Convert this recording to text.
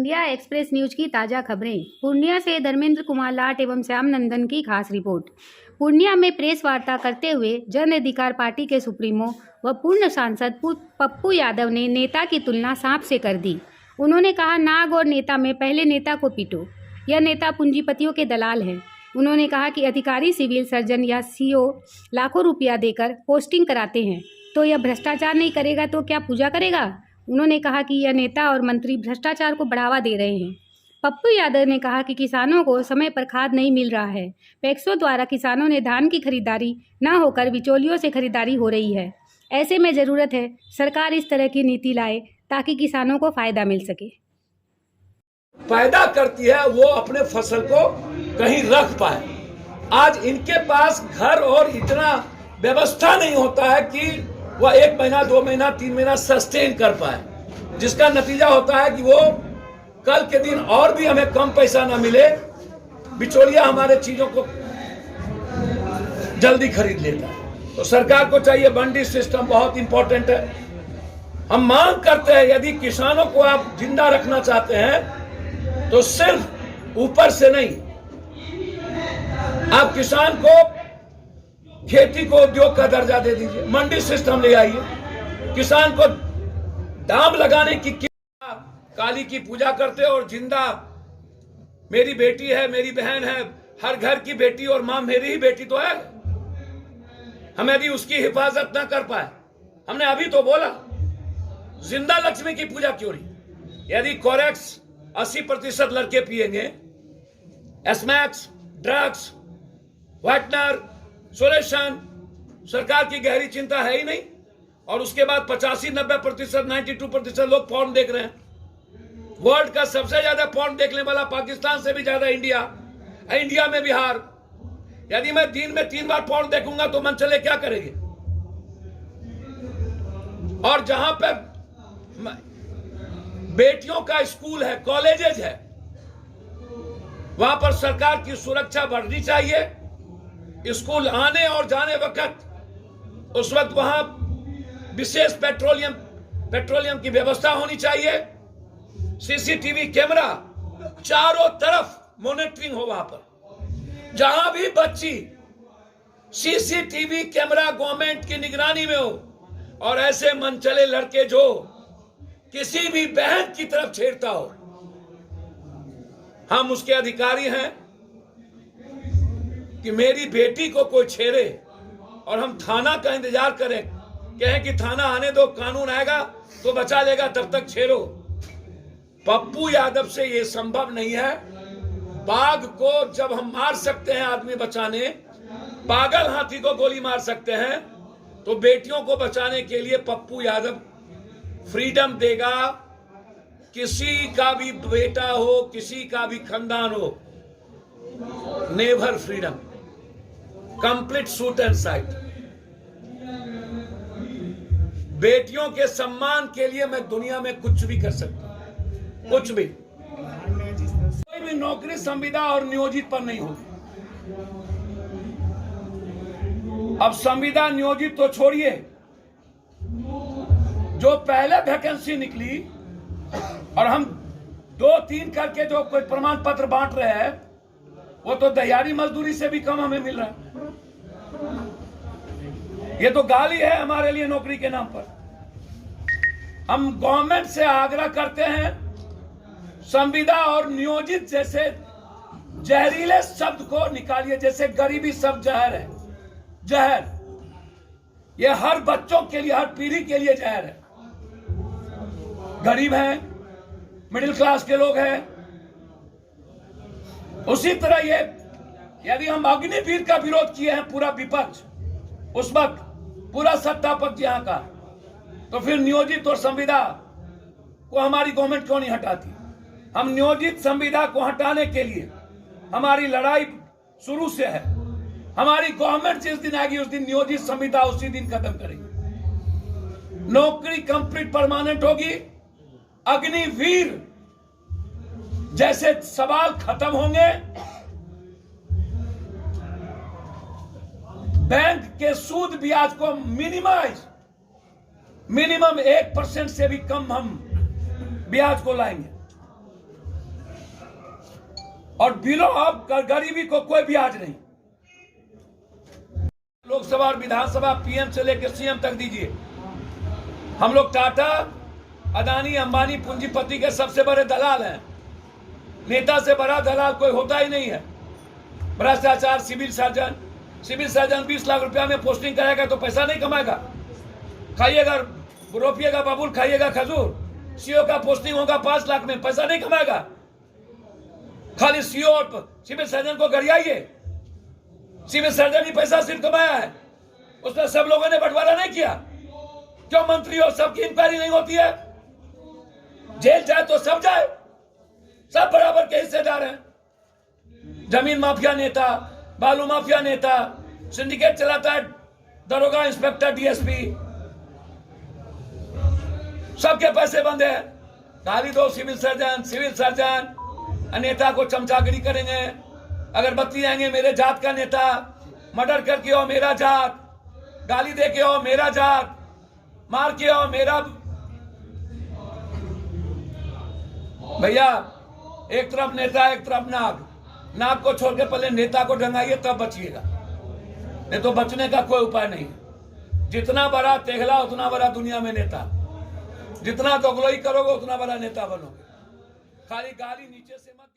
India express news की ताज़ा खबरें। पूर्णिया से धर्मेंद्र कुमार लाट एवं श्याम नंदन की खास रिपोर्ट। पूर्णिया में प्रेस वार्ता करते हुए जन अधिकार पार्टी के सुप्रीमो व पूर्व सांसद पप्पू यादव ने नेता की तुलना सांप से कर दी। उन्होंने कहा, नाग और नेता में पहले नेता को पीटो। यह नेता पूंजीपतियों के दलाल हैं। उन्होंने कहा कि अधिकारी सिविल सर्जन या सीओ लाखों रुपया देकर पोस्टिंग कराते हैं, तो यह भ्रष्टाचार नहीं करेगा तो क्या पूजा करेगा। उन्होंने कहा कि यह नेता और मंत्री भ्रष्टाचार को बढ़ावा दे रहे हैं। पप्पू यादव ने कहा कि किसानों को समय पर खाद नहीं मिल रहा है। पैक्सो द्वारा किसानों ने धान की खरीदारी न होकर बिचौलियों से खरीदारी हो रही है। ऐसे में ज़रूरत है सरकार इस तरह की नीति लाए ताकि किसानों को फायदा मिल सके। पैदा करती है वो अपने फसल को कहीं रख पाए। आज इनके पास घर और इतना व्यवस्था नहीं होता है कि वह 1 महीना 2 महीना 3 महीना सस्टेन कर पाए, जिसका नतीजा होता है कि वो कल के दिन और भी हमें कम पैसा ना मिले, बिचौलिया हमारे चीजों को जल्दी खरीद लेता है। तो सरकार को चाहिए, मंडी सिस्टम बहुत इंपॉर्टेंट है। हम मांग करते हैं, यदि किसानों को आप जिंदा रखना चाहते हैं तो सिर्फ ऊपर से नहीं, आप किसान को खेती को उद्योग का दर्जा दे दीजिए, मंडी सिस्टम ले आइए। किसान को दाम लगाने की काली की पूजा करते और जिंदा मेरी बेटी है, मेरी बहन है, हर घर की बेटी और मां मेरी ही बेटी तो है। हम यदि उसकी हिफाजत ना कर पाए, हमने अभी तो बोला जिंदा लक्ष्मी की पूजा क्यों नहीं। यदि कोरेक्स 80% लड़के पिएंगे, एसमैक्स, ड्रग्स, व्हाइटनर, सोलेशन, सरकार की गहरी चिंता है ही नहीं। और उसके बाद 85-90%, 92% लोग पॉर्न देख रहे हैं। वर्ल्ड का सबसे ज्यादा पॉर्न देखने वाला पाकिस्तान से भी ज्यादा इंडिया में बिहार। यदि मैं दिन में 3 बार पॉर्न देखूंगा तो मन चले क्या करेंगे। और जहां पे बेटियों का स्कूल है, कॉलेजेस है, वहां पर सरकार की सुरक्षा बढ़नी चाहिए। स्कूल आने और जाने वक्त उस वक्त वहां विशेष पेट्रोलियम की व्यवस्था होनी चाहिए। सीसीटीवी कैमरा चारों तरफ मॉनिटरिंग हो। वहां पर जहां भी बच्ची सीसीटीवी कैमरा गवर्नमेंट की निगरानी में हो, और ऐसे मनचले लड़के जो किसी भी बहन की तरफ छेड़ता हो, हम उसके अधिकारी हैं कि मेरी बेटी को कोई छेड़े और हम थाना का इंतजार करें, कहें कि थाना आने दो, कानून आएगा तो बचा लेगा, तब तक छेड़ो। पप्पू यादव से यह संभव नहीं है। बाघ को जब हम मार सकते हैं आदमी बचाने, पागल हाथी को गोली मार सकते हैं, तो बेटियों को बचाने के लिए पप्पू यादव फ्रीडम देगा। किसी का भी बेटा हो, किसी का भी खानदान हो, never freedom, complete shoot and site. बेटियों के सम्मान के लिए मैं दुनिया में कुछ भी कर सकता हूं, कुछ भी। कोई भी नौकरी संविदा और नियोजित पर नहीं होगी। अब संविदा नियोजित तो छोड़िए, जो पहले वैकेंसी निकली और हम 2-3 करके जो कोई प्रमाण पत्र बांट रहे हैं, वो तो दिहाड़ी मजदूरी से भी कम हमें मिल रहा है। ये तो गाली है हमारे लिए नौकरी के नाम पर। हम गवर्नमेंट से आग्रह करते हैं, संविदा और नियोजित जैसे जहरीले शब्द को निकालिए। जैसे गरीबी सब जहर है, जहर ये हर बच्चों के लिए, हर पीढ़ी के लिए जहर है। गरीब हैं, मिडिल क्लास के लोग हैं। उसी तरह ये यदि हम अग्निवीर का विरोध किए हैं, पूरा विपक्ष, उस वक्त पूरा सत्ता पक्ष यहां का, तो फिर नियोजित और संविदा को हमारी गवर्नमेंट क्यों नहीं हटाती। हम नियोजित संविदा को हटाने के लिए हमारी लड़ाई शुरू से है। हमारी गवर्नमेंट जिस दिन आएगी उस दिन नियोजित संविदा उसी दिन खत्म करेगी। नौकरी कंप्लीट परमानेंट होगी। अग्निवीर जैसे सवाल खत्म होंगे। बैंक के सूद ब्याज को मिनिमम 1% से भी कम हम ब्याज को लाएंगे। और बिलो ऑफ गरीबी को कोई ब्याज नहीं। लोकसभा और विधानसभा पीएम से लेकर सीएम तक दीजिए। हम लोग टाटा, अदानी, अंबानी पूंजीपति के सबसे बड़े दलाल हैं। नेता से बड़ा दलाल कोई होता ही नहीं है। भ्रष्टाचार, सिविल सर्जन 20 लाख रुपया में पोस्टिंग कराएगा तो पैसा नहीं कमाएगा। खाइएगा, रोपिएगा बबूल, खाइएगा खजूर। सीओ का पोस्टिंग होगा 5 लाख में, पैसा नहीं कमाएगा। खाली सीओ और सिविल सर्जन को गरियाइए। सिविल सर्जन ही पैसा सिर्फ कमाया है, उसमें सब लोगों ने बंटवारा नहीं किया। क्यों मंत्री और सबकी इंक्वायरी नहीं होती है? जेल जाए तो सब जाए, सब बराबर के हिस्सेदार हैं। जमीन माफिया नेता, बालू माफिया नेता, सिंडिकेट चलाता है दरोगा, इंस्पेक्टर, डीएसपी, सबके पैसे बंद है। गाली दो सिविल सर्जन नेता को चमचागिरी करेंगे। अगरबत्ती आएंगे, मेरे जात का नेता, मर्डर करके हो मेरा जात, गाली दे के हो मेरा जात, मार के हो मेरा। भैया एक तरफ नेता, एक तरफ नाग। नाग को छोड़ के पहले नेता को डंगाइए, तब बचिएगा, नहीं तो बचने का कोई उपाय नहीं। जितना बड़ा तेघला उतना बड़ा दुनिया में नेता। जितना दोगलोई करोगे उतना बड़ा नेता बनोगे। खाली गाली नीचे से मत